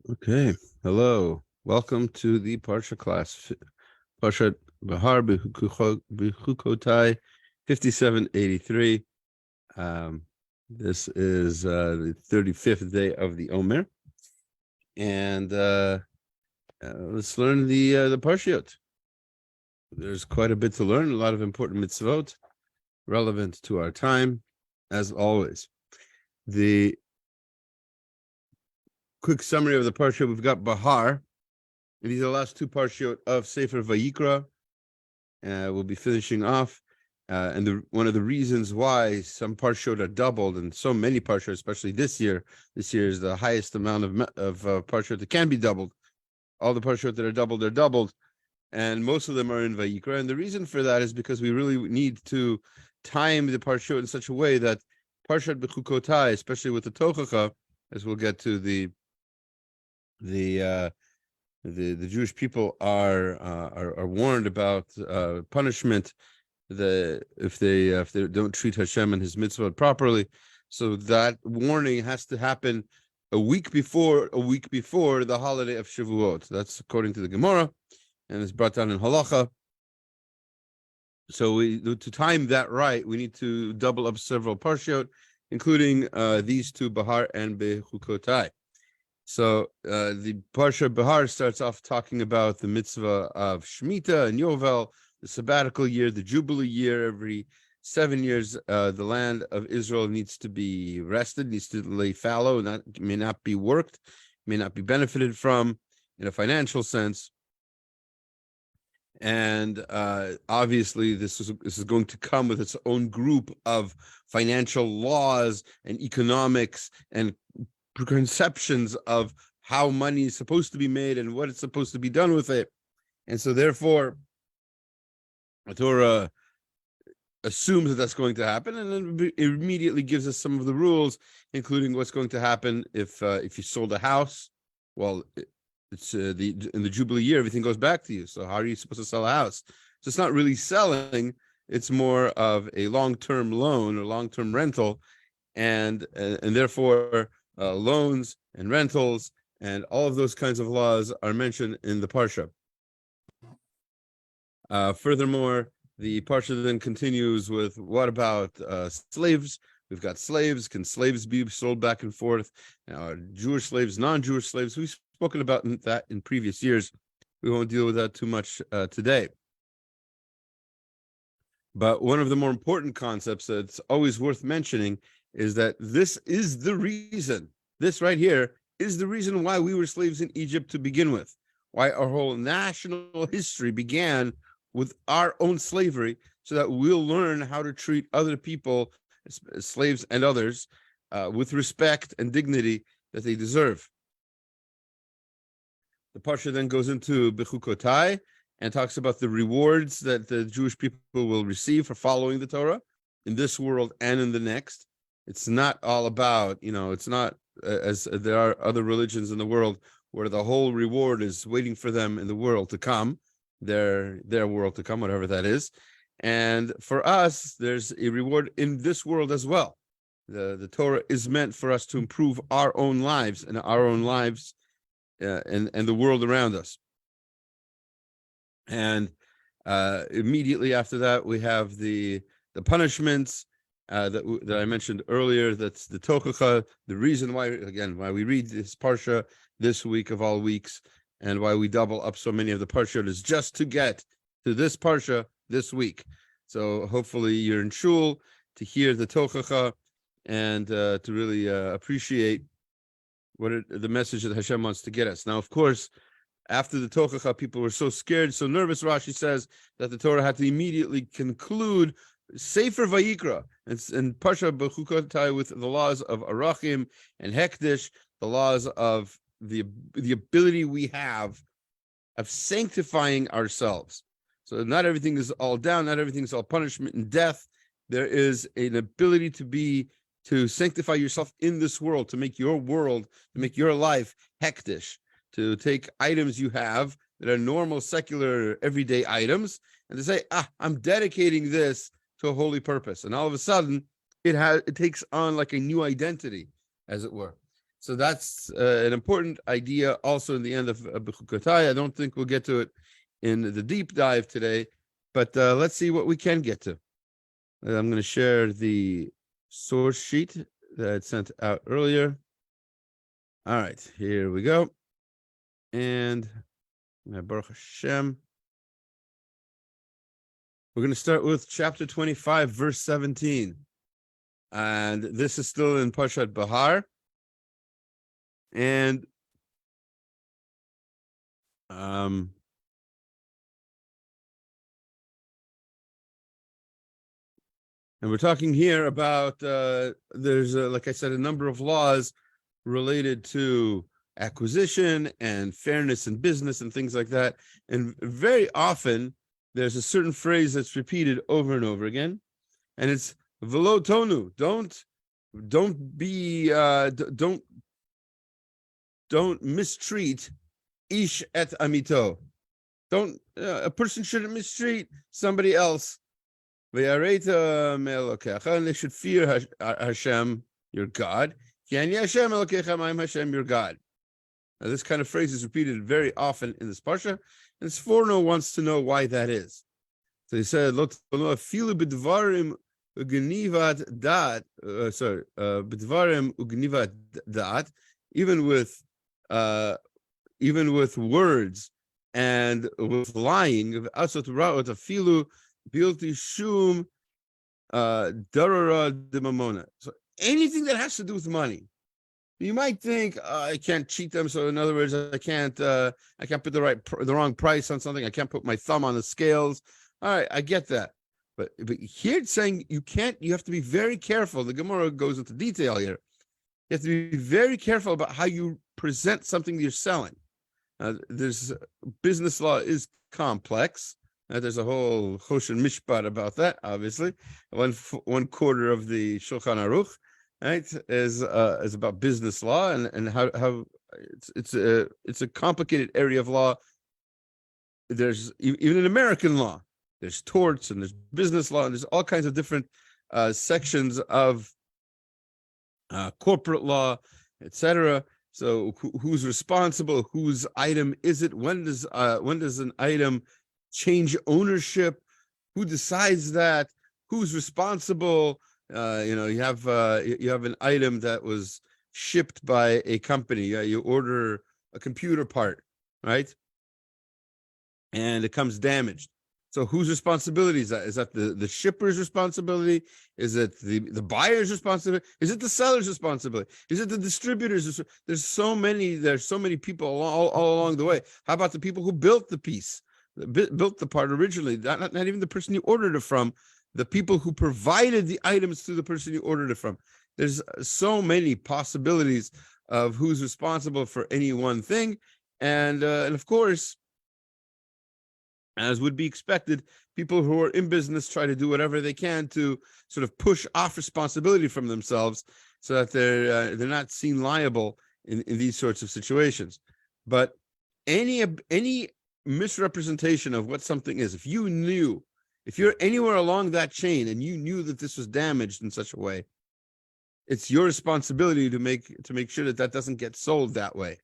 Okay, hello. Welcome to the Parsha class. Parsha Behar Bechukotai 5783. This is the 35th day of the Omer. And let's learn the Parshiot. There's quite a bit to learn, a lot of important mitzvot relevant to our time, as always. The quick summary of the Parsha, we've got Behar. And these are the last two parshiot of Sefer Vayikra. We'll be finishing off. And one of the reasons why some parshiot are doubled, and so many parshiot, especially this year is the highest amount of parshiot that can be doubled. All the parshiot that are doubled, and most of them are in Vayikra. And the reason for that is because we really need to time the parshiot in such a way that Parshat Bechukotai, especially with the Tochacha, as we'll get to the Jewish people are warned about punishment if they don't treat H-Shem and his mitzvot properly. So that warning has to happen a week before the holiday of Shavuot. That's according to the Gemara, and it's brought down in Halacha. So to time that right, we need to double up several parshiot, including these two, Behar and Bechukotai. So the Parsha Behar starts off talking about the mitzvah of shmitta and yovel, the sabbatical year, the jubilee year. Every 7 years, the land of Israel needs to be rested, needs to lay fallow, may not be worked, may not be benefited from in a financial sense. And obviously, this is going to come with its own group of financial laws and economics and conceptions of how money is supposed to be made and what it's supposed to be done with it. And so therefore the Torah assumes that that's going to happen, and then it immediately gives us some of the rules, including what's going to happen if you sold a house. Well, it's in the Jubilee year, everything goes back to you. So how are you supposed to sell a house? So it's not really selling, it's more of a long-term loan or long-term rental, and therefore loans and rentals and all of those kinds of laws are mentioned in the Parsha. Furthermore, the Parsha then continues with, what about slaves? We've got slaves. Can slaves be sold back and forth? Jewish slaves, non-Jewish slaves. We've spoken about that in previous years. We won't deal with that too much today. But one of the more important concepts that's always worth mentioning is that this is the reason, this right here is the reason why we were slaves in Egypt to begin with, why our whole national history began with our own slavery, so that we'll learn how to treat other people, slaves and others, with respect and dignity that they deserve. The Parsha then goes into Bechukotai and talks about the rewards that the Jewish people will receive for following the Torah in this world and in the next. It's not all about, it's not as there are other religions in the world where the whole reward is waiting for them in the world to come, their world to come, whatever that is. And for us, there's a reward in this world as well. The Torah is meant for us to improve our own lives and the world around us. And immediately after that, we have the punishments that I mentioned earlier. That's the Tochacha, the reason why we read this Parsha this week of all weeks, and why we double up so many of the Parsha is just to get to this Parsha this week. So hopefully you're in shul to hear the Tochacha and to really appreciate the message that H-Shem wants to get us. Now, of course, after the Tochacha, people were so scared, so nervous, Rashi says, that the Torah had to immediately conclude Sefer Vayikra and Parsha Bechukotai with the laws of Arachim and Hekdesh, the laws of the ability we have of sanctifying ourselves. So not everything is all down, not everything is all punishment and death. There is an ability to sanctify yourself in this world, to make your life Hekdesh, to take items you have that are normal, secular, everyday items, and to say, I'm dedicating this to a holy purpose. And all of a sudden, it takes on like a new identity, as it were. So that's an important idea also in the end of Bechukotai. I don't think we'll get to it in the deep dive today, but let's see what we can get to. I'm going to share the source sheet that I sent out earlier. All right, here we go. And Baruch H-Shem. We're going to start with chapter 25, verse 17. And this is still in Parshat Behar. And we're talking here about there's like I said, a number of laws related to acquisition and fairness in business and things like that. And very often there's a certain phrase that's repeated over and over again, and it's velo tonu. Don't mistreat ish et amito. Don't a person shouldn't mistreat somebody else. And they should fear Hashem, your God. Hashem, your God. Now, this kind of phrase is repeated very often in this parsha, and Sforno wants to know why that is. So he said, bidvarim ugnivat dat, even with words and with lying, Bilti shum darara de mamona. So anything that has to do with money. You might think I can't cheat them. So in other words, I can't put the wrong price on something. I can't put my thumb on the scales. All right, I get that. But here it's saying you can't. You have to be very careful. The Gemara goes into detail here. You have to be very careful about how you present something you're selling. There's business law is complex. There's a whole Choshen Mishpat about that. Obviously, one quarter of the Shulchan Aruch, right, is about business law and how it's a complicated area of law. There's even in American law, there's torts and there's business law and there's all kinds of different sections of corporate law, etc. So who's responsible? Whose item is it? When does an item change ownership? Who decides that? Who's responsible? You have an item that was shipped by a company. You order a computer part, right? And it comes damaged. So whose responsibility is that? Is that the shipper's responsibility? Is it the buyer's responsibility? Is it the seller's responsibility? Is it the distributor's? There's so many people all along the way. How about the people who built the piece? Built the part originally, not even the person you ordered it from, the people who provided the items to the person you ordered it from. There's so many possibilities of who's responsible for any one thing. And of course, as would be expected, people who are in business try to do whatever they can to sort of push off responsibility from themselves so that they're not seen liable in these sorts of situations. But any misrepresentation of what something is, if you're anywhere along that chain and you knew that this was damaged in such a way, it's your responsibility to make sure that doesn't get sold that way.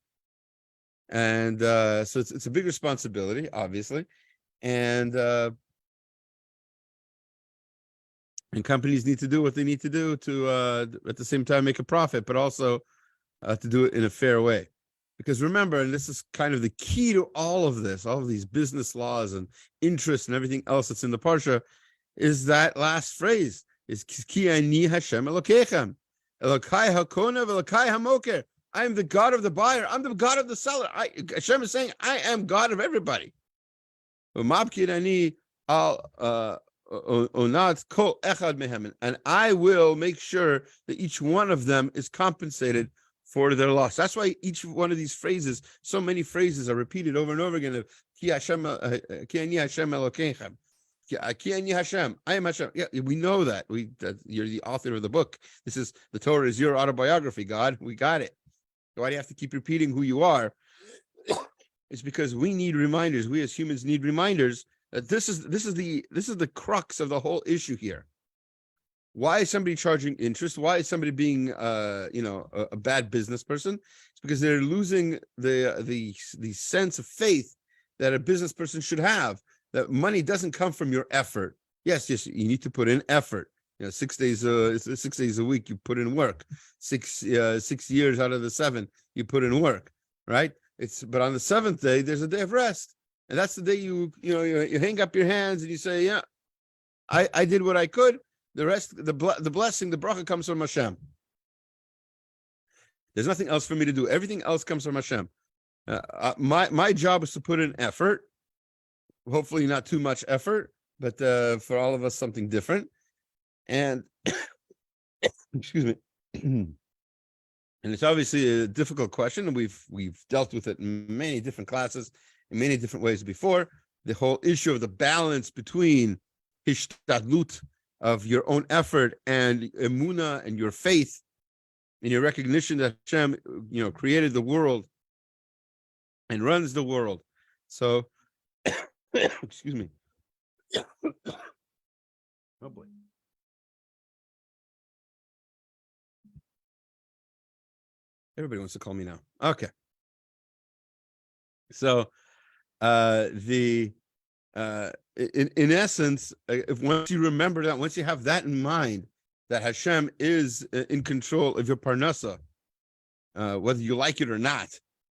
And so it's a big responsibility, obviously, and companies need to do what they need to do to at the same time make a profit, but also to do it in a fair way. Because remember, and this is kind of the key to all of this, all of these business laws and interests and everything else that's in the Parsha, is that last phrase, is Ki ani Hashem Elokechem, Elokai hakona v'Elokai hamoker. I am the God of the buyer. I'm the God of the seller. Hashem is saying, I am God of everybody. And I will make sure that each one of them is compensated for their loss. That's why each one of these phrases, so many phrases are repeated over and over again. Ki ani Hashem Elokechem. Ki ani Hashem. I am Hashem. Yeah, we know that. You're the author of the book. The Torah is your autobiography, God. We got it. Why do you have to keep repeating who you are? It's because we need reminders. We as humans need reminders that this is the crux of the whole issue here. Why is somebody charging interest? Why is somebody being, a bad business person? It's because they're losing the sense of faith that a business person should have. That money doesn't come from your effort. Yes, you need to put in effort. 6 days, 6 days a week, you put in work. 6 years out of the 7, you put in work, right? But on the 7th day, there's a day of rest, and that's the day you hang up your hands and you say, yeah, I did what I could. The rest, the blessing, the bracha comes from Hashem. There's nothing else for me to do. Everything else comes from Hashem. My job is to put in effort. Hopefully not too much effort, but for all of us, something different. And excuse me. And it's obviously a difficult question, and we've dealt with it in many different classes, in many different ways before. The whole issue of the balance between hishtadlut, of your own effort, and emunah, and your faith, and your recognition that Hashem, created the world and runs the world. So, excuse me. Oh boy. Everybody wants to call me now. Okay. So, in essence, if once you remember that, once you have that in mind, that Hashem is in control of your parnasa, whether you like it or not,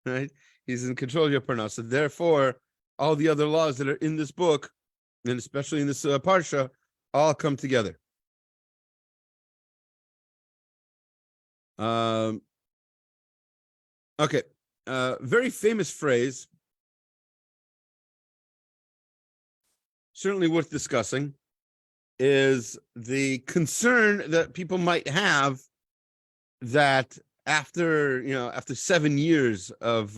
right? He's in control of your parnasa. Therefore, all the other laws that are in this book, and especially in this parsha, all come together. Okay, very famous phrase, certainly worth discussing, is the concern that people might have that after 7 years of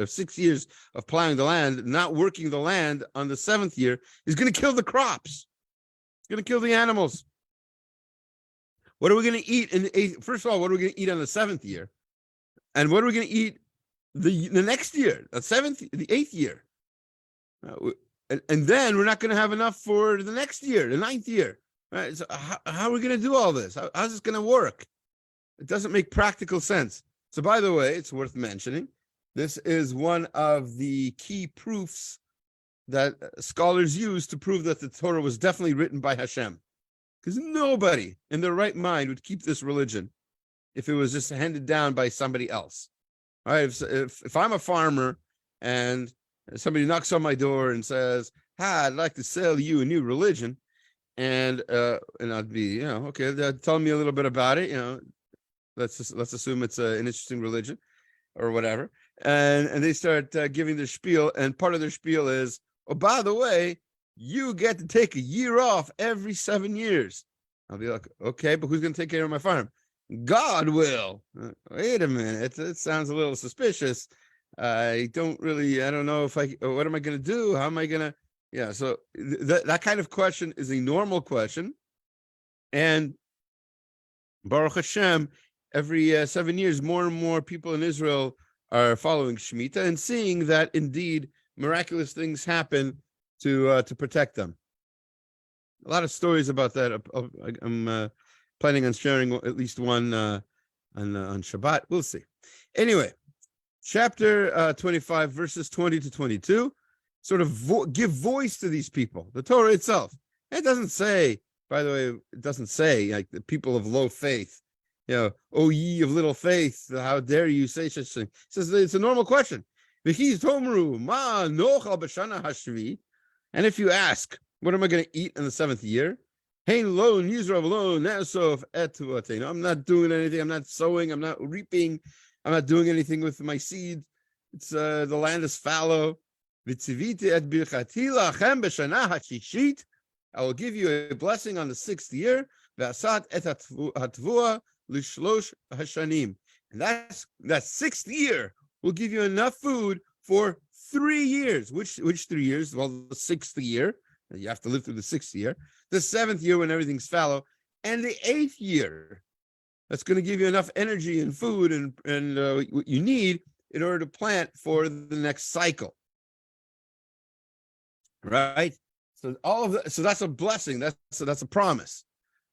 6 years of plowing the land, not working the land on the 7th year, is going to kill the crops. It's going to kill the animals. What are we going to eat in the 8th? First of all, what are we going to eat on the 7th year? And what are we going to eat the next year, the 8th year? And then we're not going to have enough for the next year, the 9th year. Right? So how are we going to do all this? How's this going to work? It doesn't make practical sense. So, by the way, it's worth mentioning, this is one of the key proofs that scholars use to prove that the Torah was definitely written by Hashem. Because nobody in their right mind would keep this religion if it was just handed down by somebody else. All right, if I'm a farmer and somebody knocks on my door and says, "Hi, I'd like to sell you a new religion," and I'd be, okay, tell me a little bit about it. Let's assume it's an interesting religion or whatever, and they start giving their spiel, and part of their spiel is, oh, by the way, you get to take a year off every 7 years. I'll be like, okay, but who's going to take care of my farm? God will. Wait a minute, it sounds a little suspicious. I don't know what am I going to do? How am I going to, so that kind of question is a normal question. And Baruch Hashem, every 7 years, more and more people in Israel are following shmitta and seeing that indeed miraculous things happen to protect them. A lot of stories about that. I'm planning on sharing at least one on Shabbat. We'll see. Anyway, chapter 25, verses 20 to 22, sort of give voice to these people. The Torah itself. It doesn't say, by the way, it doesn't say like the people of low faith. O ye of little faith, how dare you say such thing? It says it's a normal question. And if you ask, what am I going to eat in the 7th year? I'm not doing anything. I'm not sowing. I'm not reaping. I'm not doing anything with my seed. It's the land is fallow. I will give you a blessing on the 6th year. And that 6th year will give you enough food for 3 years. Which 3 years? Well, the 6th year. You have to live through the 6th year. The 7th year when everything's fallow. And the 8th year. That's going to give you enough energy and food and what you need in order to plant for the next cycle. Right? So all of that, so that's a blessing. That's a promise.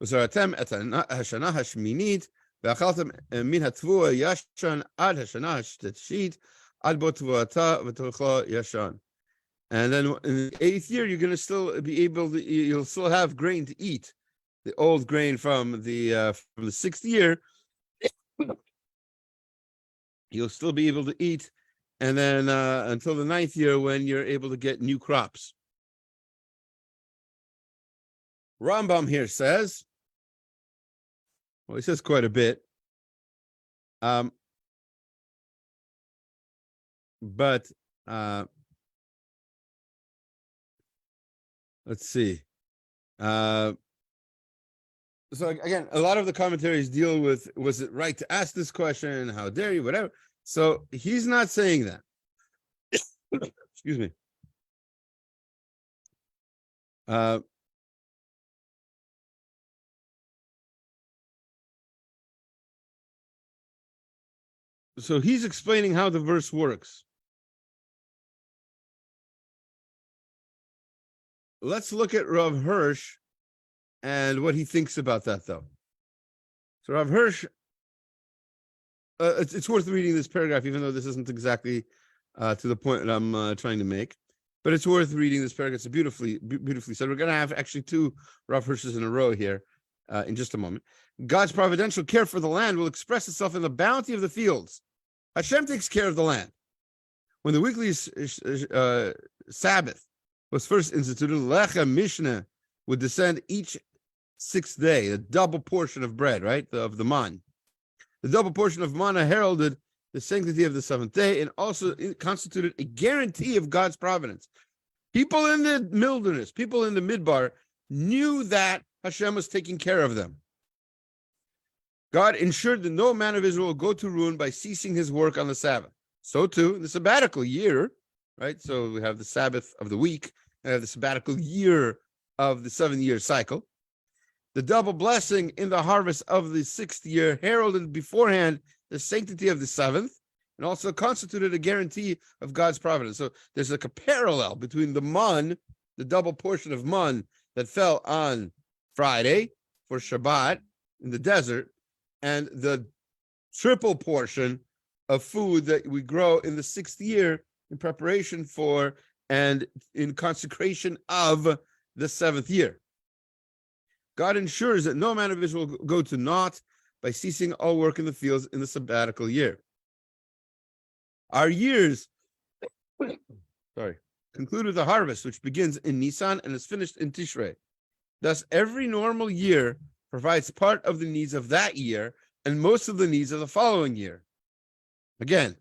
וזרעתם את השנה השמינית, ואכלתם מן התבואה ישן עד השנה השלישית, עד בו תבואתה ותאכלו ישן. And then in the 8th year, you're going to still be able to, you'll still have grain to eat, the old grain from the 6th year. You'll still be able to eat, and then until the 9th year when you're able to get new crops. Rambam here says, well, he says quite a bit, but let's see. So again, a lot of the commentaries deal with, was it right to ask this question? How dare you? Whatever. So he's not saying that. Excuse me. So he's explaining how the verse works. Let's look at Rav Hirsch and what he thinks about that, though. So Rav Hirsch, it's worth reading this paragraph, even though this isn't exactly to the point that I'm trying to make. But it's worth reading this paragraph. It's beautifully said. We're going to have actually 2 Rav Hirsches in a row here in just a moment. God's providential care for the land will express itself in the bounty of the fields. H-Shem takes care of the land. When the weekly Sabbath was first instituted, Lechem Mishnah would descend each 6th day, a double portion of bread, right, of the man. The double portion of manna heralded the sanctity of the 7th day and also constituted a guarantee of God's providence. People in the wilderness, people in the midbar, knew that H-Shem was taking care of them. God ensured that no man of Israel will go to ruin by ceasing his work on the Sabbath. So too, in the sabbatical year, right? So we have the Sabbath of the week, and the sabbatical year of the 7-year cycle. The double blessing in the harvest of the 6th year heralded beforehand the sanctity of the 7th, and also constituted a guarantee of God's providence. So there's like a parallel between the man, the double portion of man that fell on Friday for Shabbat in the desert, and the triple portion of food that we grow in the 6th year in preparation for and in consecration of the 7th year. God ensures that no man of Israel will go to naught by ceasing all work in the fields in the sabbatical year. Our years, conclude with the harvest, which begins in Nisan and is finished in Tishrei. Thus, every normal year provides part of the needs of that year and most of the needs of the following year. Again,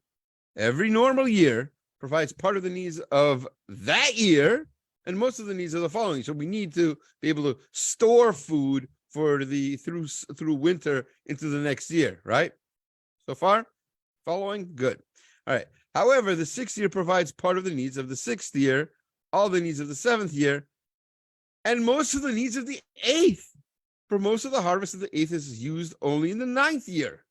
every normal year provides part of the needs of that year and most of the needs of the following. So we need to be able to store food for the through winter into the next year, right? So far, following, good. All right. However, the 6th year provides part of the needs of the 6th year, all the needs of the 7th year, and most of the needs of the 8th. For most of the harvest of the 8th is used only in the 9th year.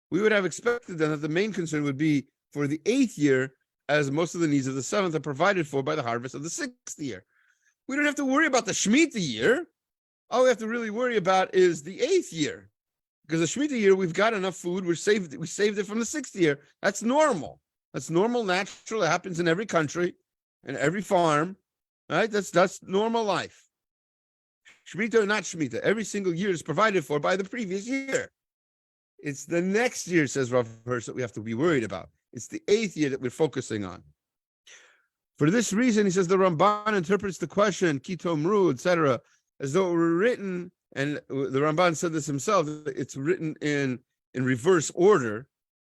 We would have expected then that the main concern would be for the 8th year, as most of the needs of the 7th are provided for by the harvest of the 6th year. We don't have to worry about the shmitta year. All we have to really worry about is the 8th year. Because the shmitta year, we've got enough food, we saved it from the 6th year. That's normal. That's normal, natural. It happens in every country and every farm. Right? That's normal life. Shmita or not Shmita, every single year is provided for by the previous year. It's the next year, says Rav Hirsch, that we have to be worried about. It's the 8th year that we're focusing on. For this reason, he says the Ramban interprets the question, Kitomru, etc., as though it were written, and the Ramban said this himself, it's written in reverse order.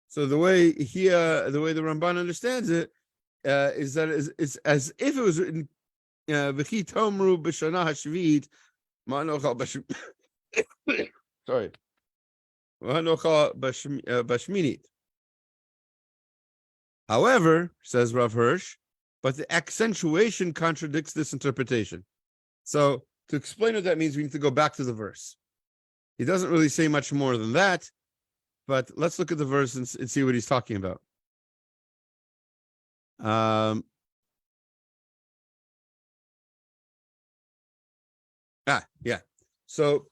So the way the Ramban understands it is that it's as if it was written, V'chitomru b'shana hashvit, sorry. However, says Rav Hirsch, but the accentuation contradicts this interpretation. So to explain what that means, we need to go back to the verse. He doesn't really say much more than that, but let's look at the verse and see what he's talking about. Yeah. So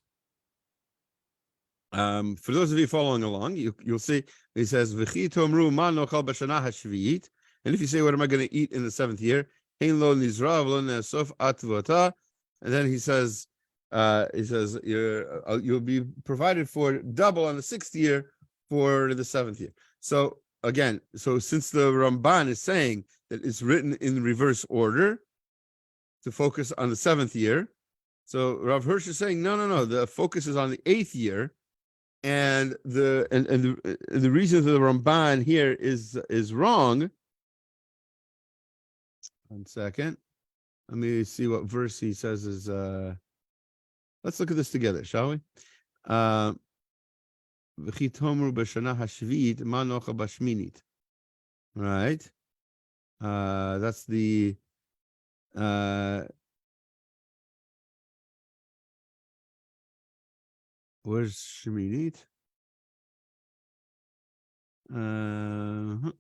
For those of you following along, you'll see he says, "V'chi tomru ma nochal b'shana hashviit," and if you say, "What am I going to eat in the seventh year?" Hein lo nizra v'lo ne'asof atvota, and then he says, you'll be provided for double on the sixth year for the seventh year. So again, since the Ramban is saying that it's written in reverse order to focus on the seventh year, so Rav Hirsch is saying, no, the focus is on the eighth year. And the reason that the Ramban here is wrong. One second. Let me see what verse he says is. Let's look at this together, shall we? V'chitomru b'shana hashvit ma nocha b'shminit. Right. That's the. Where's Sheminit? All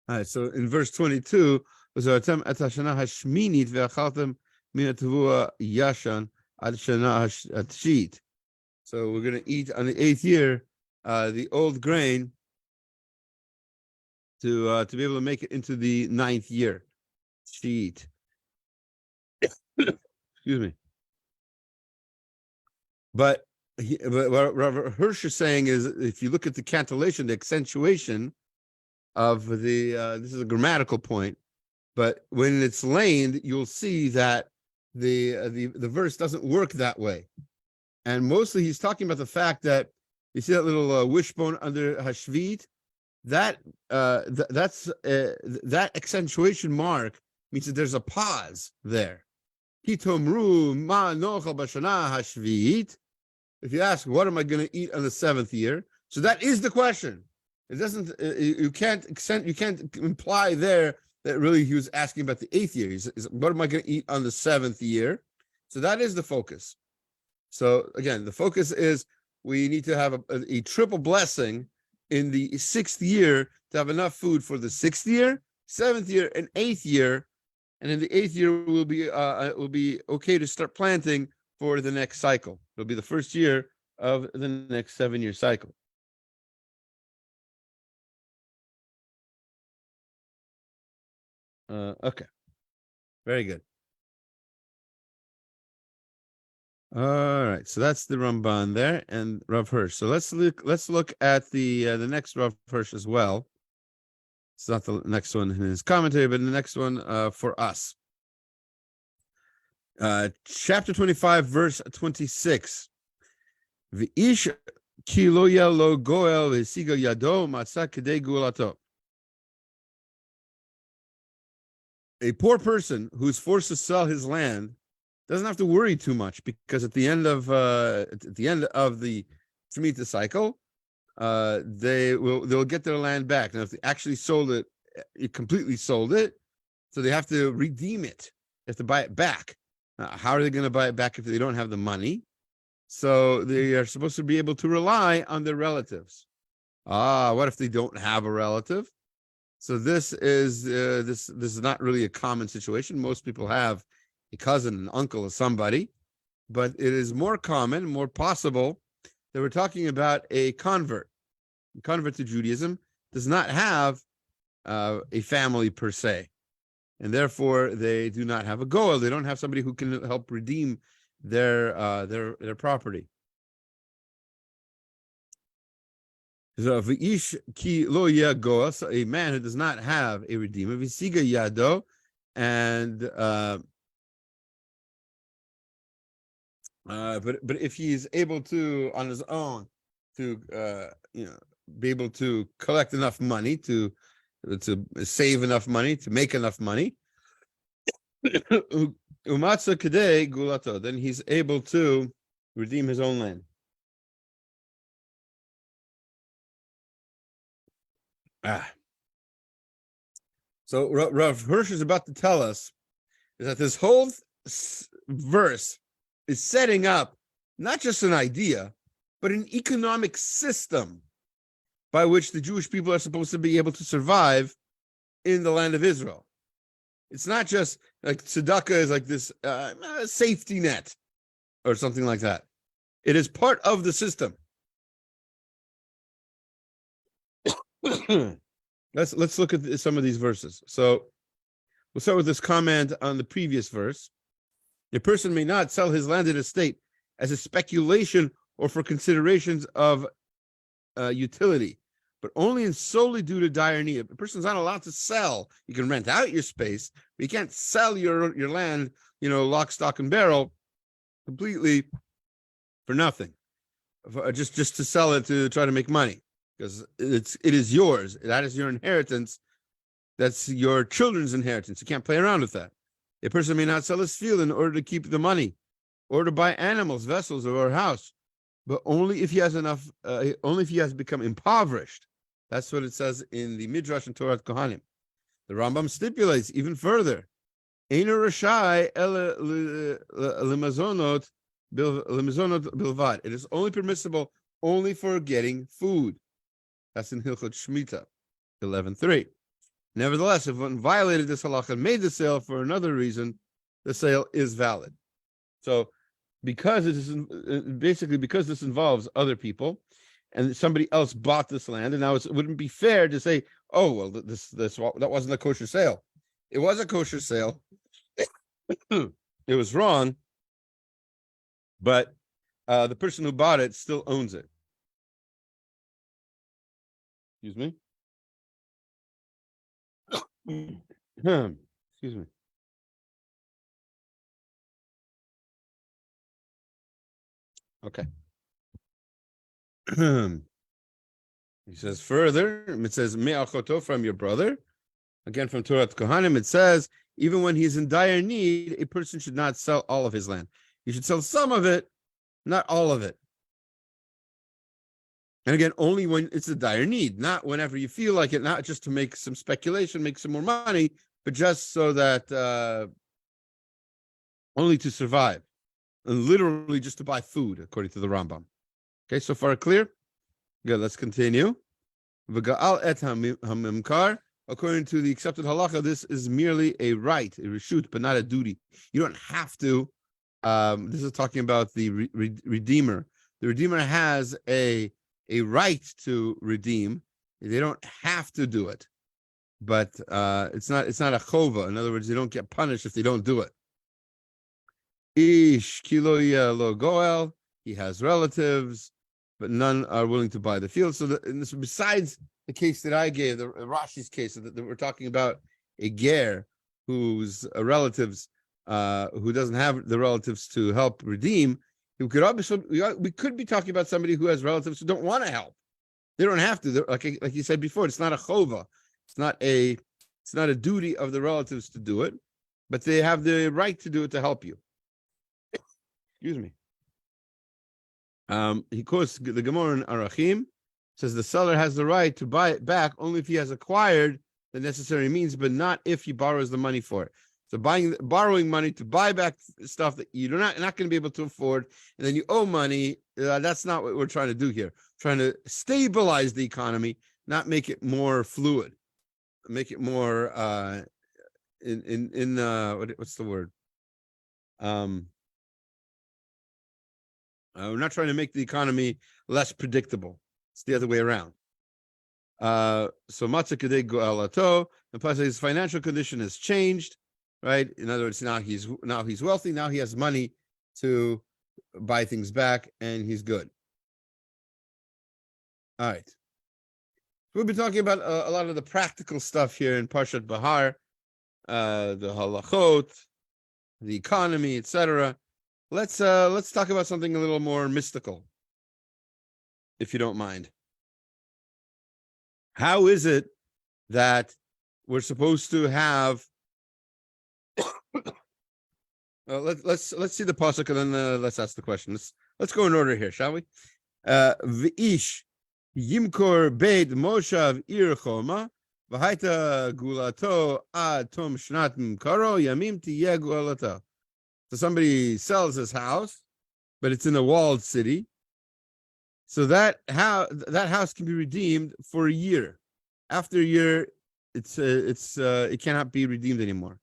right, so in verse 22, so we're going to eat on the eighth year the old grain to be able to make it into the ninth year. Sheet. Excuse me. But what Rav Hirsch is saying is, if you look at the cantillation, the accentuation of the, this is a grammatical point, but when it's laned, you'll see that the verse doesn't work that way. And mostly he's talking about the fact that, you see that little wishbone under Hashvit? That accentuation mark means that there's a pause there. If you ask, what am I going to eat on the seventh year? So that is the question. It doesn't. You can't imply there that really he was asking about the eighth year. He says, what am I going to eat on the seventh year? So that is the focus. So again, the focus is we need to have a triple blessing in the sixth year to have enough food for the sixth year, seventh year, and eighth year. And in the eighth year, will be okay to start planting for the next cycle. It'll be the first year of the next 7-year cycle. Okay, very good. All right, so that's the Ramban there and Rav Hirsch. So let's look at the next Rav Hirsch as well. It's not the next one in his commentary, but the next one for us. Chapter 25, verse 26. V'ish ki lo lo goel v'siga yado matzah kedei gulato. A poor person who's forced to sell his land doesn't have to worry too much, because at the end of the shmitta cycle, they'll get their land back. Now, if they actually sold it, completely sold it, so they have to redeem it. They have to buy it back. How are they going to buy it back if they don't have the money? So they are supposed to be able to rely on their relatives. What if they don't have a relative? So this is not really a common situation. Most people have a cousin, an uncle, or somebody, but it is more common, more possible that we're talking about a convert. A convert to Judaism does not have a family per se, and therefore they do not have a goel. They don't have somebody who can help redeem their property. So v'ish ki lo yeh goel, so a man who does not have a redeemer, v'siga yado, and but if he's able to on his own to be able to collect enough money to save enough money to make enough money, umatza kedei gulato, then he's able to redeem his own land. So Rav Hirsch is about to tell us is that this whole verse is setting up not just an idea, but an economic system by which the Jewish people are supposed to be able to survive in the land of Israel. It's not just like tzedakah is like this safety net. or something like that. It is part of the system. Let's look at some of these verses. So we'll start with this comment on the previous verse. A person may not sell his landed estate as a speculation or for considerations of utility, but only and solely due to dire need. A person's not allowed to sell. You can rent out your space, but you can't sell your land, lock, stock, and barrel completely for nothing, just to sell it to try to make money, because it is yours. That is your inheritance. That's your children's inheritance. You can't play around with that. A person may not sell his field in order to keep the money, or to buy animals, vessels, or a house, but only if he has enough. Only if he has become impoverished. That's what it says in the Midrash and Torah Kohanim. The Rambam stipulates even further: Eino rashai ele lemazonot bilvad. It is only permissible only for getting food. That's in Hilchot Shmita 11:3. Nevertheless, if one violated this halacha and made the sale for another reason, the sale is valid. So, because it is basically because this involves other people, and somebody else bought this land, and now it wouldn't be fair to say, "Oh, well, that wasn't a kosher sale." It was a kosher sale. It was wrong, but the person who bought it still owns it. Excuse me. Excuse me. Okay. He says further, it says, me'achoto, from your brother. Again, from Torah Kohanim, it says, even when he's in dire need, a person should not sell all of his land. He should sell some of it, not all of it. And again, only when it's a dire need, not whenever you feel like it, not just to make some speculation, make some more money, but just so that only to survive, and literally just to buy food, according to the Rambam. Okay, so far clear? Good, let's continue. V'ga'al et hamimkar. According to the accepted halacha, this is merely a right, a reshut, but not a duty. You don't have to. This is talking about the redeemer. The redeemer has a right to redeem. They don't have to do it, but it's not a chova. In other words, they don't get punished if they don't do it. Ish kilo lo goel. He has relatives, but none are willing to buy the field. So this, besides the case that I gave, the Rashi's case, that we're talking about a ger whose relatives, who doesn't have the relatives to help redeem. We could be talking about somebody who has relatives who don't want to help. They don't have to. Like you said before, it's not a chova. It's not a duty of the relatives to do it, but they have the right to do it to help you. Excuse me. He quotes the Gemara in Arachim, says the seller has the right to buy it back only if he has acquired the necessary means, but not if he borrows the money for it. So borrowing money to buy back stuff that you're not going to be able to afford, and then you owe money, that's not what we're trying to do here. We're trying to stabilize the economy, not make it more fluid, make it more what's the word? We're not trying to make the economy less predictable. It's the other way around. So matzah kedei go'alato, and plus his financial condition has changed, right? In other words, now he's wealthy. Now he has money to buy things back, and he's good. All right. We'll be talking about a lot of the practical stuff here in Parshat Behar, the halachot, the economy, etc. Let's talk about something a little more mystical, if you don't mind. How is it that we're supposed to have? Let's see the pasuk, and then let's ask the question. Let's go in order here, shall we? V'ish yimkor beid moshav ir choma v'haita gulato ad tom shnat mkaro yamim tiyeh gulata. So somebody sells his house, but it's in a walled city. So that house can be redeemed for a year. After a year, it cannot be redeemed anymore.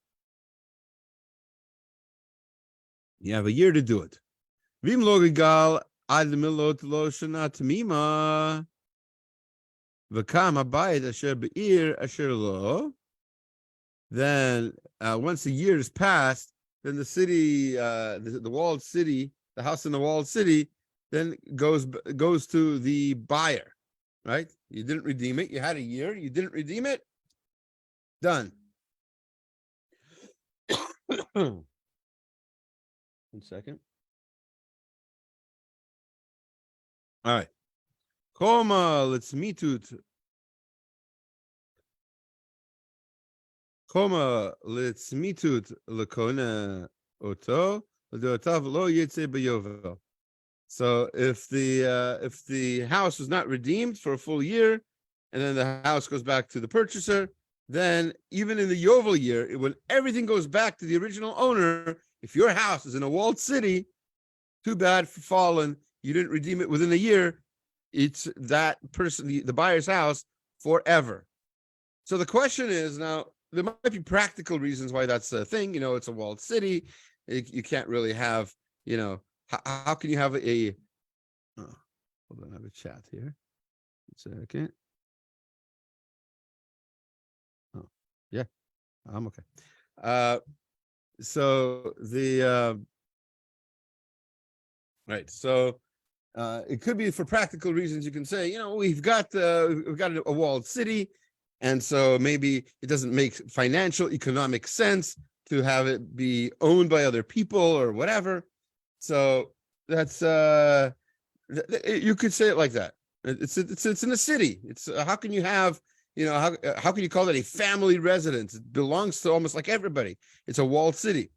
You have a year to do it. Vim lo regal ad milot lo shana tamima v'kam habayit asher be'ir asher lo. Then once a year is passed, then the city, the walled city, the house in the walled city, then goes to the buyer, right? You didn't redeem it. You had a year. You didn't redeem it. Done. 1 second. All right. Koma litzmitut. Koma litzmitut lekona oto l'dotav lo yitze b'yovel. So if the house was not redeemed for a full year, and then the house goes back to the purchaser, then even in the Yovel year, when everything goes back to the original owner, if your house is in a walled city, too bad for fallen. You didn't redeem it within a year. It's that person, the buyer's house, forever. So the question is now, there might be practical reasons why that's a thing. It's a walled city. You can't really have, how can you have hold on, I have a chat here. 1 second. Oh, yeah, I'm okay. So the right. So it could be for practical reasons. You can say, we've got a walled city, and so maybe it doesn't make financial, economic sense to have it be owned by other people or whatever. So that's you could say it like that. It's in a city. It's how can you have how can you call that a family residence? It belongs to almost like everybody. It's a walled city.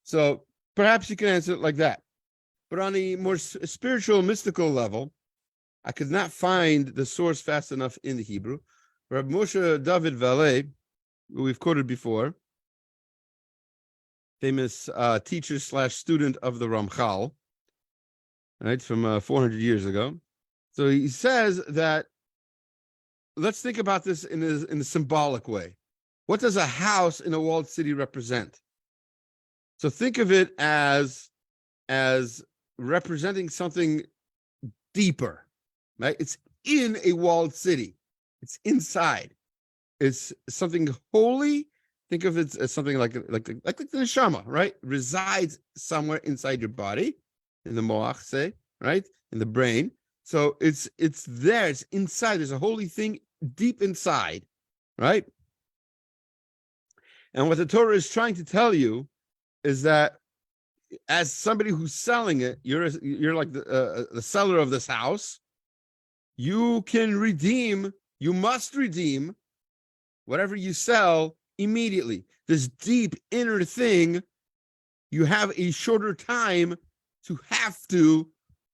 So perhaps you can answer it like that. But on a more spiritual, mystical level, I could not find the source fast enough in the Hebrew. Rabbi Moshe David Valeh, who we've quoted before, famous teacher / student of the Ramchal, right, from 400 years ago. So he says that, let's think about this in a symbolic way. What does a house in a walled city represent? So think of it as representing something deeper, right? It's in a walled city. It's inside. It's something holy. Think of it as something like the neshama, right? Resides somewhere inside your body, in the moach, say, right? In the brain. So it's there. It's inside. There's a holy thing deep inside, right? And what the Torah is trying to tell you is that as somebody who's selling it, you're like the seller of this house. You must redeem whatever you sell immediately. This deep inner thing, you have a shorter time to have to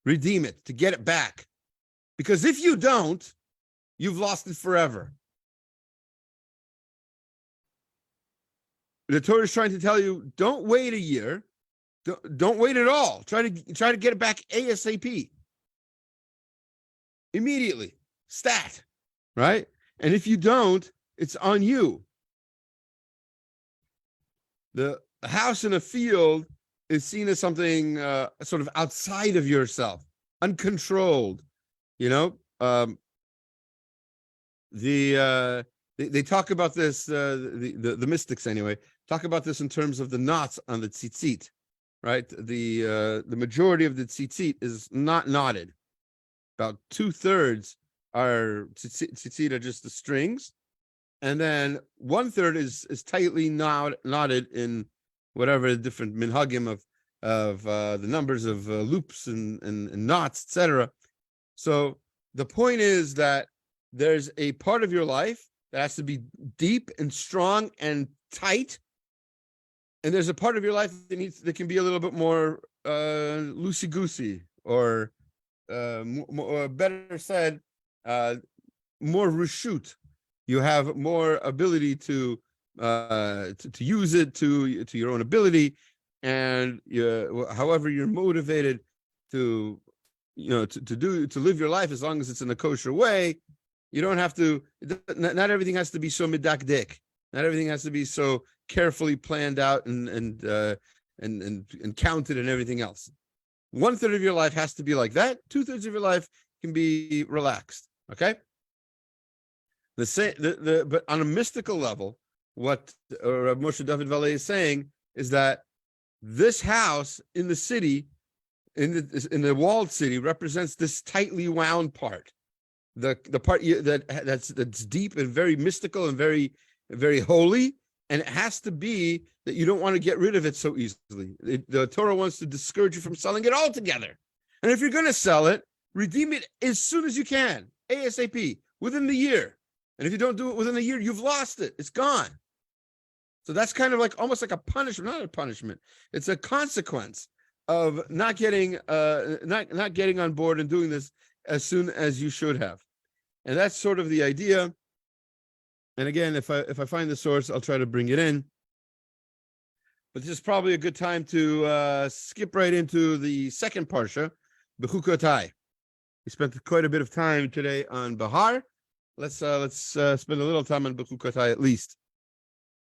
redeem it, to get it back. Because if you don't, you've lost it forever. The Torah is trying to tell you, don't wait a year. Don't wait at all. Try to get it back ASAP. Immediately. Stat. Right? And if you don't, it's on you. The house in a field is seen as something sort of outside of yourself, uncontrolled. They talk about this. The mystics anyway talk about this in terms of the knots on the tzitzit, right? The majority of the tzitzit is not knotted. About 2/3 are tzitzit are just the strings. And then 1/3 is tightly knotted in whatever the different minhagim of the numbers of loops and knots, etc. So the point is that there's a part of your life that has to be deep and strong and tight, and there's a part of your life that can be a little bit more loosey goosey, or better said, more reshut. You have more ability to use it to your own ability, and however you're motivated to live your life, as long as it's in a kosher way. You don't have to. Not everything has to be so midakdik. Not everything has to be so carefully planned out and counted and everything else. 1/3 of your life has to be like that. 2/3 of your life can be relaxed. Okay. But on a mystical level, what Rav Moshe David Valeh is saying is that this house in the city, in the walled city, represents this tightly wound part, the part that's deep and very mystical and very, very holy, and it has to be that you don't want to get rid of it so easily. The Torah wants to discourage you from selling it altogether, and if you're going to sell it, redeem it as soon as you can, ASAP, within the year. And if you don't do it within a year, you've lost it. It's gone. So that's kind of like almost like a punishment, not a punishment. It's a consequence of not getting on board and doing this as soon as you should have. And that's sort of the idea. And again, if I find the source, I'll try to bring it in. But this is probably a good time to skip right into the second parsha, Bechukotai. We spent quite a bit of time today on Behar. Let's spend a little time on Bechukotai at least.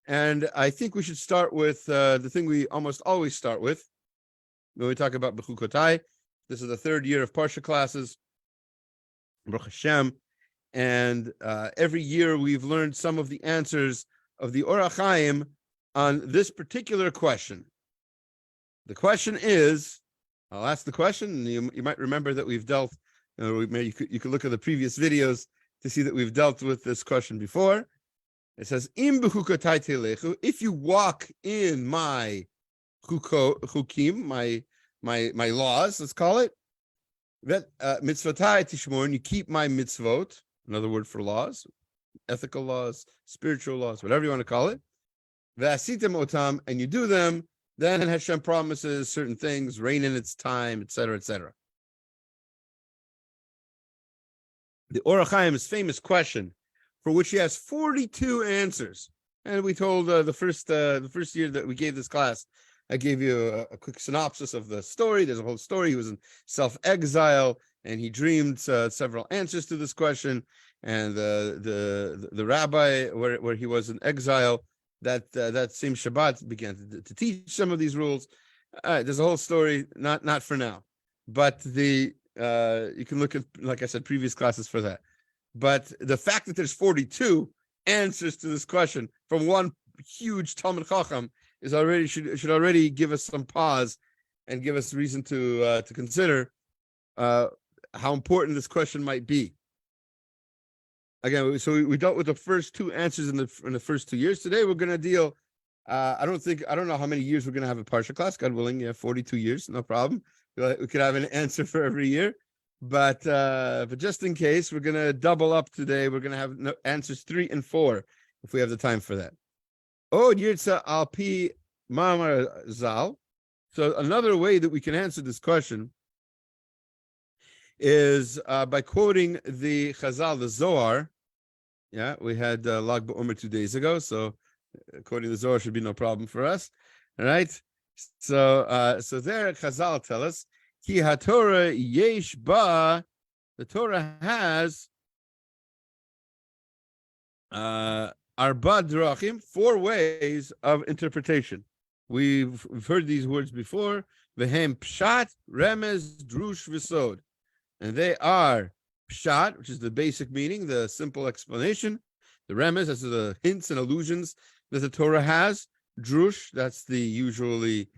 And I think we should start with the thing we almost always start with when we talk about Bechukotai. This is the third year of Parsha classes, Baruch H-Shem. And every year we've learned some of the answers of the Orach Chaim on this particular question. The question is, I'll ask the question, and you might remember that we've dealt, you could look at the previous videos to see that we've dealt with this question before. It says, "Im bechukotai telechu," if you walk in my chukim, my laws, let's call it, that mitzvotai tishmor, and you keep my mitzvot, another word for laws, ethical laws, spiritual laws, whatever you want to call it, v'asitem otam, and you do them, then Hashem promises certain things, rain in its time, etc., etc. The Orach Chaim's famous question, for which he has 42 answers. And we told the first year that we gave this class, I gave you a quick synopsis of the story. There's a whole story. He was in self-exile, and he dreamed several answers to this question. And the rabbi, where he was in exile, that same Shabbat began to teach some of these rules. There's a whole story, not for now. But you can look at, like I said, previous classes for that. But the fact that there's 42 answers to this question from one huge Talmud Chacham is already should already give us some pause and give us reason to consider how important this question might be. Again, so we dealt with the first two answers in the first 2 years. Today we're going to deal. I don't know how many years we're going to have a Parsha class. God willing, 42 years, no problem. We could have an answer for every year. But just in case, we're going to double up today. We're going to have answers 3 and 4 if we have the time for that. Od Yirtza al pi Mamar Zal. So another way that we can answer this question is by quoting the Chazal, the Zohar. Yeah, we had Lag BaOmer 2 days ago, so quoting the Zohar should be no problem for us. All right. So there Chazal tell us, Ki HaTorah yesh ba, the Torah has arba drachim, 4 ways of interpretation. We've heard these words before. Vehem pshat, remez, drush, v'sod. And they are pshat, which is the basic meaning, the simple explanation. The remez, that's the hints and allusions that the Torah has. Drush, that's usually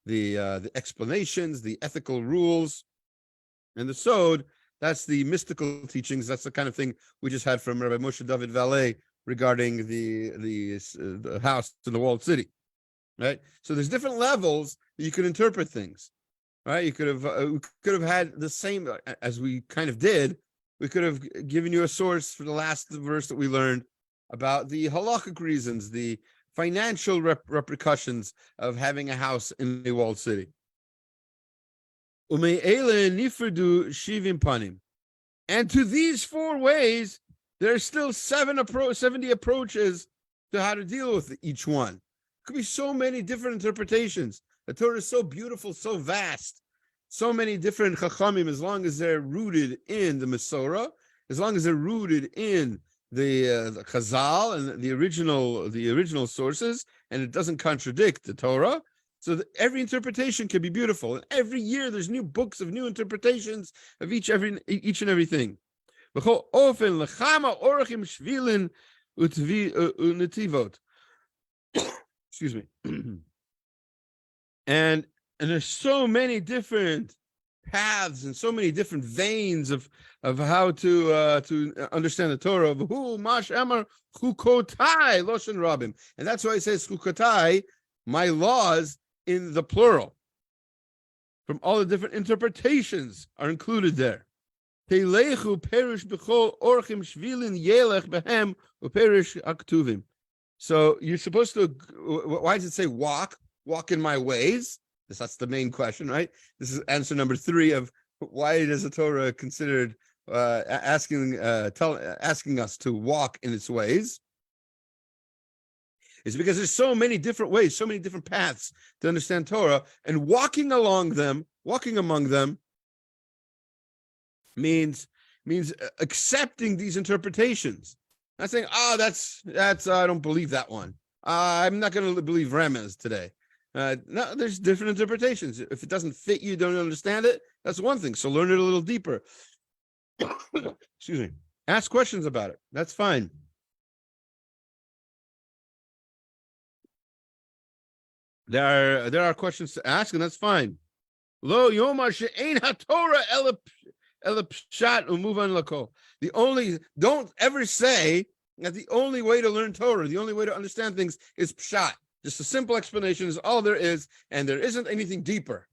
the explanations, the ethical rules, and the sod, that's the mystical teachings. That's the kind of thing we just had from Rabbi Moshe David Valeh regarding the house in the walled city, right? So there's different levels that you could interpret things, right? You could have had the same as we kind of did. We could have given you a source for the last verse that we learned about the halachic reasons, the financial repercussions of having a house in a walled city. And to these 4 ways, there are still 70 approaches to how to deal with each one. It could be so many different interpretations. The Torah is so beautiful, so vast, so many different chachamim, as long as they're rooted in the Masorah, as long as they're rooted in the Chazal and the original sources, and it doesn't contradict the Torah, So that every interpretation can be beautiful. And every year there's new books of new interpretations of each and everything. Excuse me. and there's so many different paths and so many different veins of how to understand the Torah. And that's why it says Bechukotai, my laws, in the plural. From all the different interpretations are included there. So you're supposed to, why does it say walk in my ways? That's the main question, right? This is answer number 3 of why is the Torah considered asking us to walk in its ways. It's because there's so many different ways, so many different paths to understand Torah, and walking among them means accepting these interpretations. Not saying, oh, that's I don't believe that one. I'm not going to believe Remez today. No, there's different interpretations. If it doesn't fit you, don't understand it, that's one thing. So learn it a little deeper. Excuse me. Ask questions about it. That's fine. There are questions to ask, and that's fine. Lo yomar she'ein haTorah ela pshat u'muvan lako. Don't ever say that the only way to learn Torah, the only way to understand things is pshat. Just a simple explanation is all there is, and there isn't anything deeper.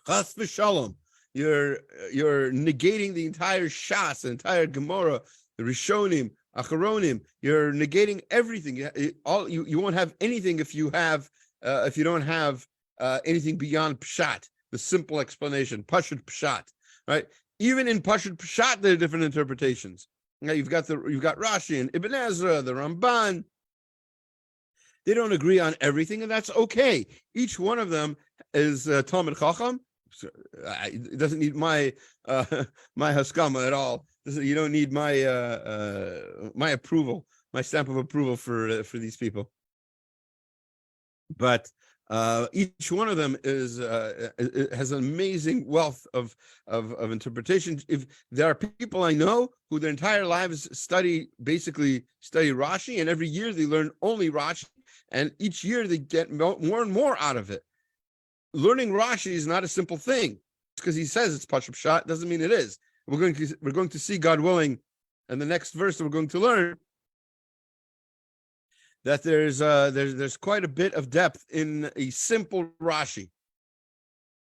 Chas v'shalom. You're negating the entire Shas, the entire Gemara, the Rishonim, Acharonim. You're negating everything. You won't have anything if you don't have anything beyond pshat, the simple explanation, pashut pshat, right? Even in pashut pshat, there are different interpretations. Now you've got Rashi and Ibn Ezra, the Ramban. They don't agree on everything, and that's okay. Each one of them is Talmid Chacham. It doesn't need my haskama at all. You don't need my approval, my stamp of approval for these people. But each one of them has an amazing wealth of interpretation. If there are people I know who their entire lives study Rashi, and every year they learn only Rashi, and each year they get more and more out of it. Learning Rashi is not a simple thing. Because he says it's Pashut Pshat doesn't mean it is. We're going to see, God willing, and the next verse that we're going to learn, that there's quite a bit of depth in a simple Rashi.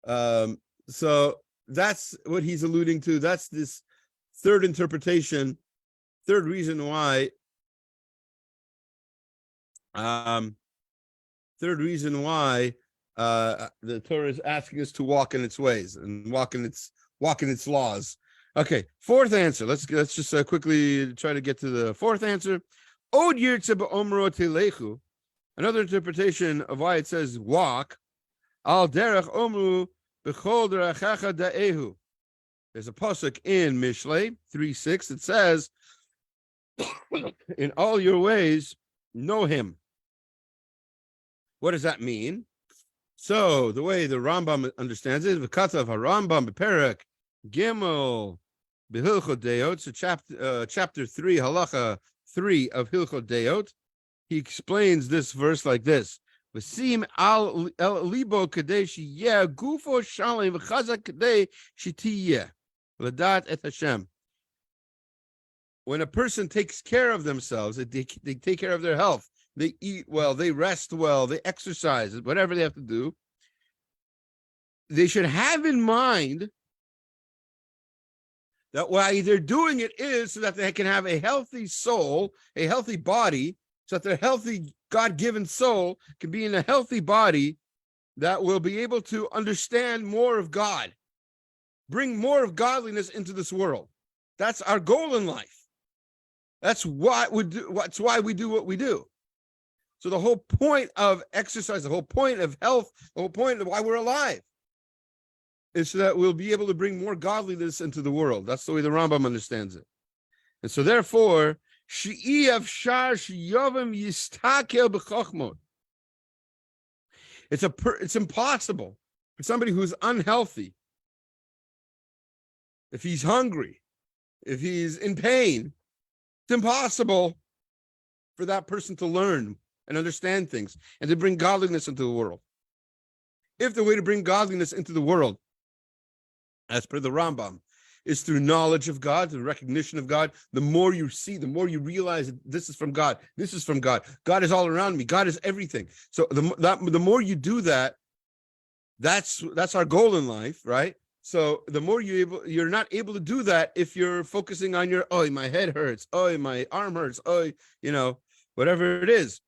So that's what he's alluding to. That's this third interpretation, third reason why. The Torah is asking us to walk in its ways and walk in its laws. Okay, fourth answer. Let's just quickly try to get to the fourth answer. Od yirtze ba'omro telechu. Another interpretation of why it says walk. Al derech omru b'chol derachacha da'ehu. There's a pasuk in Mishlei 3:6. It says, "In all your ways, know him." What does that mean? So the way the Rambam understands it, v'katav haRambam b'perek Gimel b'Hilchot Deot, so chapter 3, halacha 3 of Hilchot Deot, he explains this verse like this: V'sim al libo kadei sheyeh gufo shalem v'chazak kadei shetiyeh l'dat et H-Shem. When a person takes care of themselves, they take care of their health. They eat well, they rest well, they exercise, whatever they have to do. They should have in mind that why they're doing it is so that they can have a healthy soul, a healthy body, so that their healthy God-given soul can be in a healthy body that will be able to understand more of God, bring more of godliness into this world. That's our goal in life. That's why we do. That's why we do what we do. So the whole point of exercise, the whole point of health, the whole point of why we're alive is so that we'll be able to bring more godliness into the world. That's the way the Rambam understands it. And so therefore, It's impossible for somebody who's unhealthy, if he's hungry, if he's in pain, it's impossible for that person to learn and understand things and to bring godliness into the world. If the way to bring godliness into the world, as per the Rambam, is through knowledge of God, the recognition of God, the more you see, the more you realize that this is from God. This is from God. God is all around me. God is everything. So the more you do that, that's our goal in life, right? So the more you're not able to do that if you're focusing on your, oh, my head hurts, oh, my arm hurts, oh, whatever it is.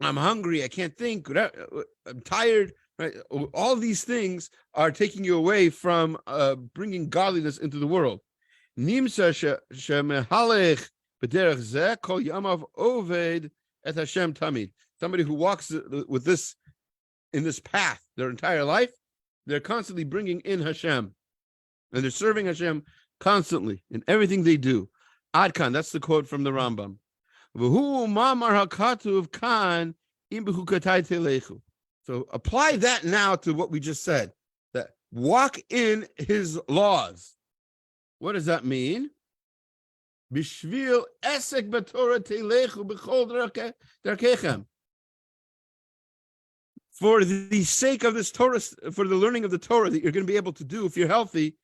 I'm hungry, I can't think, I'm tired, right? All these things are taking you away from bringing godliness into the world. Somebody who walks with this in this path their entire life, they're constantly bringing in Hashem, and they're serving Hashem constantly in everything they do. Adkan, that's the quote from the Rambam. So apply that now to what we just said, that walk in his laws. What does that mean? Bishvil esek b'Torah telechu b'chol derkechem. For the sake of this Torah, for the learning of the Torah that you're going to be able to do if you're healthy,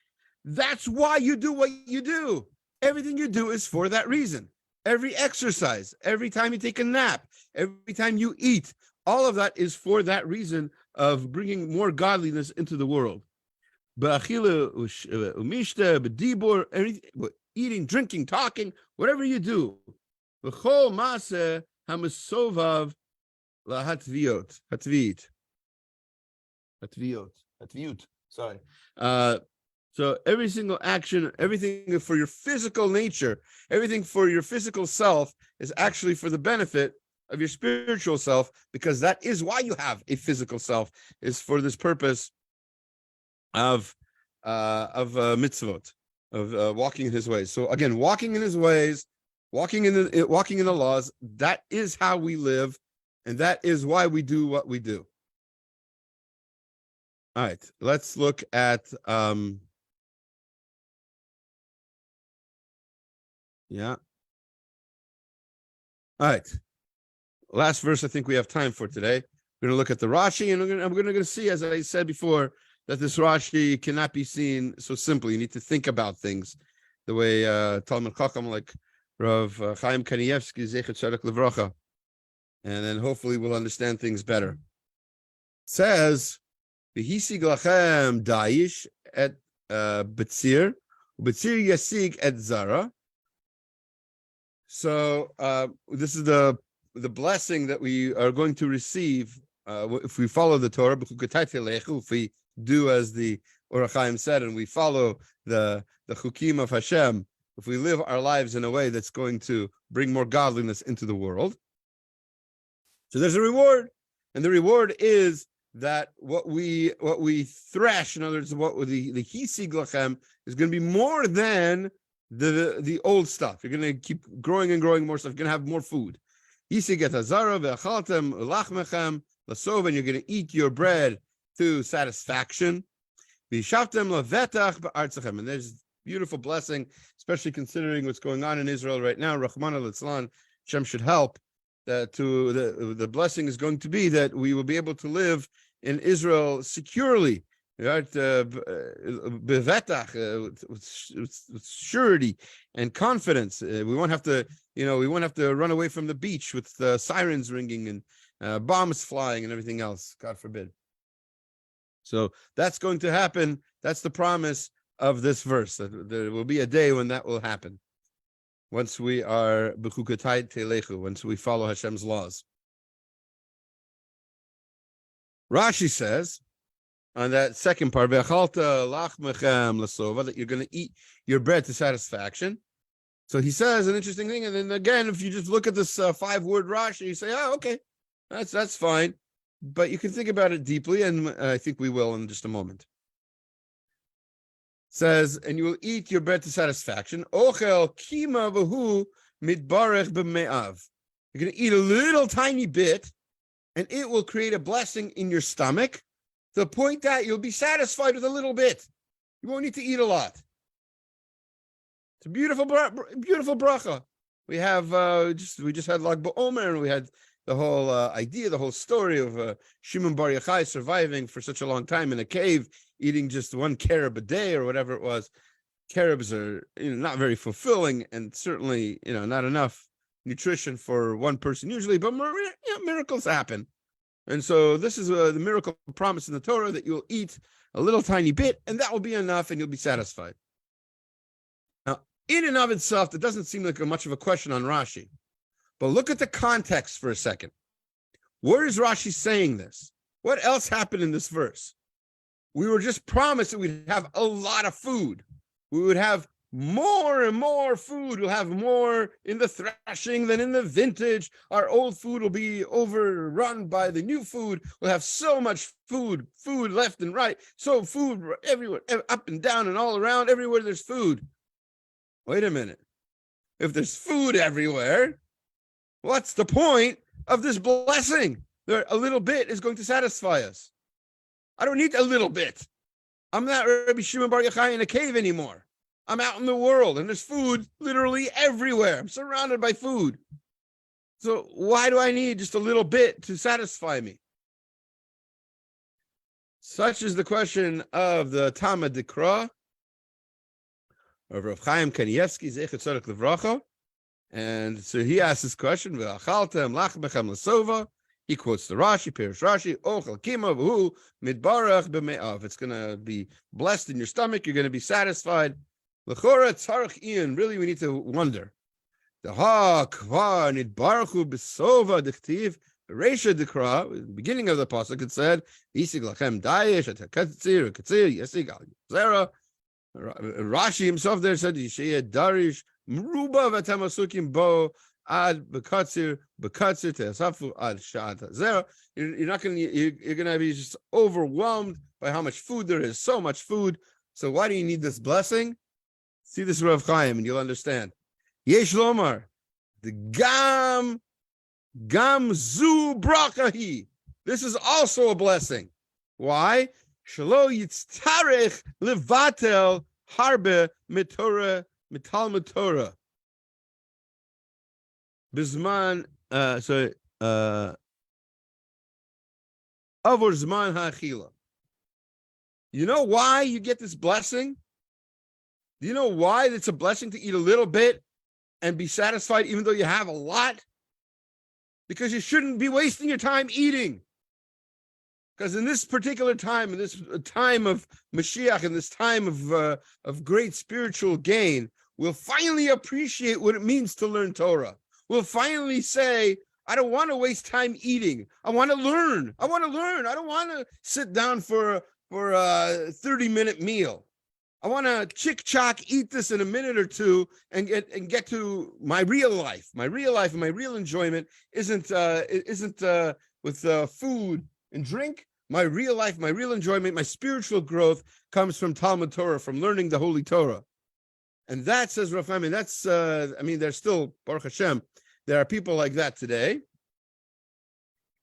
that's why you do what you do. Everything you do is for that reason. Every exercise, every time you take a nap, every time you eat, all of that is for that reason of bringing more godliness into the world. Eating, drinking, talking, whatever you do. Sorry. So every single action, everything for your physical nature, everything for your physical self is actually for the benefit of your spiritual self, because that is why you have a physical self, is for this purpose of mitzvot, of walking in his ways. So again, walking in his ways, walking in the laws, that is how we live, and that is why we do what we do. All right, let's look at yeah. All right. Last verse I think we have time for today. We're going to look at the Rashi, and we're going to see, as I said before, that this Rashi cannot be seen so simply. You need to think about things the way Talmud Chacham like Rav Chaim Kanievsky, Zechet Tzedek Livracha, and then hopefully we'll understand things better. It says, "V'hisig lachem da'ish et betzir, betzir yasig et zara." So this is the blessing that we are going to receive if we follow the Torah. If we do as the Orach Chaim said, and we follow the chukim of Hashem, if we live our lives in a way that's going to bring more godliness into the world. So there's a reward, and the reward is that what we thresh, in other words, what the hisig lachem is going to be more than the old stuff. You're going to keep growing and growing more stuff. You're going to have more food. Hisig et hazara ve'achaltem lachmechem lasov, and you're going to eat your bread to satisfaction. V'yishavtem lavetach ba'artzachem, and there's beautiful blessing, especially considering what's going on in Israel right now. Rahman al-Itzlan, Hashem should help. The blessing is going to be that we will be able to live in Israel securely, right? Bevetach, with surety and confidence. We won't have to, run away from the beach with sirens ringing and bombs flying and everything else. God forbid. So that's going to happen. That's the promise of this verse. That there will be a day when that will happen. Once we are Bechukotai telechu, once we follow Hashem's laws. Rashi says on that second part, Ve'achalta lachmechem lasova, that you're going to eat your bread to satisfaction. So he says an interesting thing, and then again, if you just look at this 5-word Rashi, you say, "Oh, okay, that's fine," but you can think about it deeply, and I think we will in just a moment. Says, and you will eat your bread to satisfaction. Ochel kima v'hu mitbarech b'me'av. You're going to eat a little tiny bit, and it will create a blessing in your stomach to the point that you'll be satisfied with a little bit. You won't need to eat a lot. It's a beautiful bracha. We have we just had Lag BaOmer, and we had the whole idea, the whole story of Shimon Bar Yochai surviving for such a long time in a cave, eating just one carib a day or whatever it was. Caribs are not very fulfilling, and certainly not enough nutrition for one person usually, but miracles happen. And so this is the miracle promise in the Torah, that you'll eat a little tiny bit, and that will be enough, and you'll be satisfied. Now, in and of itself, that doesn't seem like much of a question on Rashi. But look at the context for a second. Where is Rashi saying this? What else happened in this verse? We were just promised that we'd have a lot of food. We would have more and more food. We'll have more in the threshing than in the vintage. Our old food will be overrun by the new food. We'll have so much food left and right. So food everywhere, up and down and all around, everywhere there's food. Wait a minute. If there's food everywhere, what's the point of this blessing? A little bit is going to satisfy us. I don't need a little bit. I'm not Rabbi Shimon Bar Yochai in a cave anymore. I'm out in the world, and there's food literally everywhere. I'm surrounded by food. So why do I need just a little bit to satisfy me? Such is the question of the Talmud Dikra of Rav Chaim Kanievsky, Zecher Tzedek Livracha. And so he asks this question, V'achaltem lachbechem l'sova. He quotes the Rashi, Pirish Rashi, Ochel kima v'hu midbarach b'me'av. It's going to be blessed in your stomach. You're going to be satisfied. L'chora tzarech ian. Really, we need to wonder. The ha kvar nidbaruchu b'sova dichtiv Reisha Dikra, the beginning of the pasuk, it said, Isig lachem dayesh at hakatzir katzir yesig al zera. Rashi himself there said, Yishaya darish mruba v'tamasukim bo ad bekatzir te'asafu ad sha'at zera. You're going to be just overwhelmed by how much food there is, so much food. So why do you need this blessing? See this Rav Chaim and you'll understand. Yesh lomar, the Gam zu brakahi. This is also a blessing. Why? Shelo yitztarech levatel harbe mitorah mitalmud Torah. Bizman avor zman ha'achila. You know why you get this blessing? Do you know why it's a blessing to eat a little bit and be satisfied even though you have a lot? Because you shouldn't be wasting your time eating. Because in this particular time, in this time of Mashiach, in this time of great spiritual gain, we'll finally appreciate what it means to learn Torah. We'll finally say, I don't want to waste time eating. I want to learn. I want to learn. I don't want to sit down for a 30-minute meal. I want to chick-chock eat this in a minute or two and get to my real life. My real life and my real enjoyment isn't with food and drink. My real life, my real enjoyment, my spiritual growth comes from Talmud Torah, from learning the Holy Torah. And that, says Rav Chaim, that's there's still, Baruch H-Shem, there are people like that today.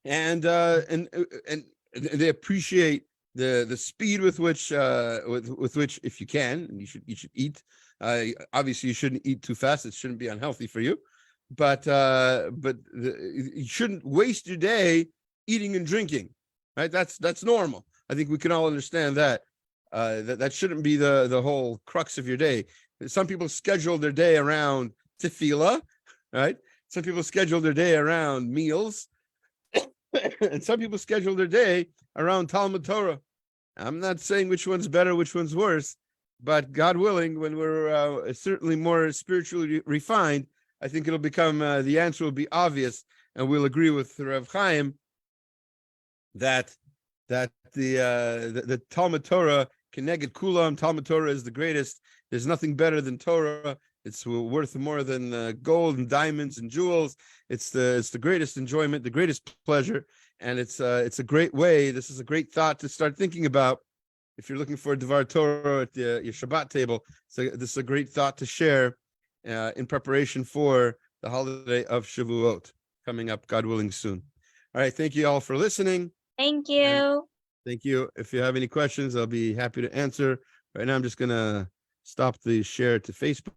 And they appreciate the speed with which if you can, you should eat. Obviously you shouldn't eat too fast. It shouldn't be unhealthy for you, but you shouldn't waste your day eating and drinking, right? That's normal. I think we can all understand that. That shouldn't be the whole crux of your day. Some people schedule their day around tefillah, right? Some people schedule their day around meals, and some people schedule their day around Talmud Torah. I'm not saying which one's better, which one's worse, but God willing, when we're certainly more spiritually refined, I think it'll become, the answer will be obvious, and we'll agree with Rav Chaim that the Talmud Torah, Keneged Kulam, Talmud Torah is the greatest. There's nothing better than Torah. It's worth more than gold and diamonds and jewels. It's the greatest enjoyment, the greatest pleasure. And it's a great way. This is a great thought to start thinking about. If you're looking for a Dvar Torah at your Shabbat table, so this is a great thought to share in preparation for the holiday of Shavuot coming up, God willing, soon. All right. Thank you all for listening. Thank And you. thank you. If you have any questions, I'll be happy to answer. Right now, I'm just going to stop the share to Facebook.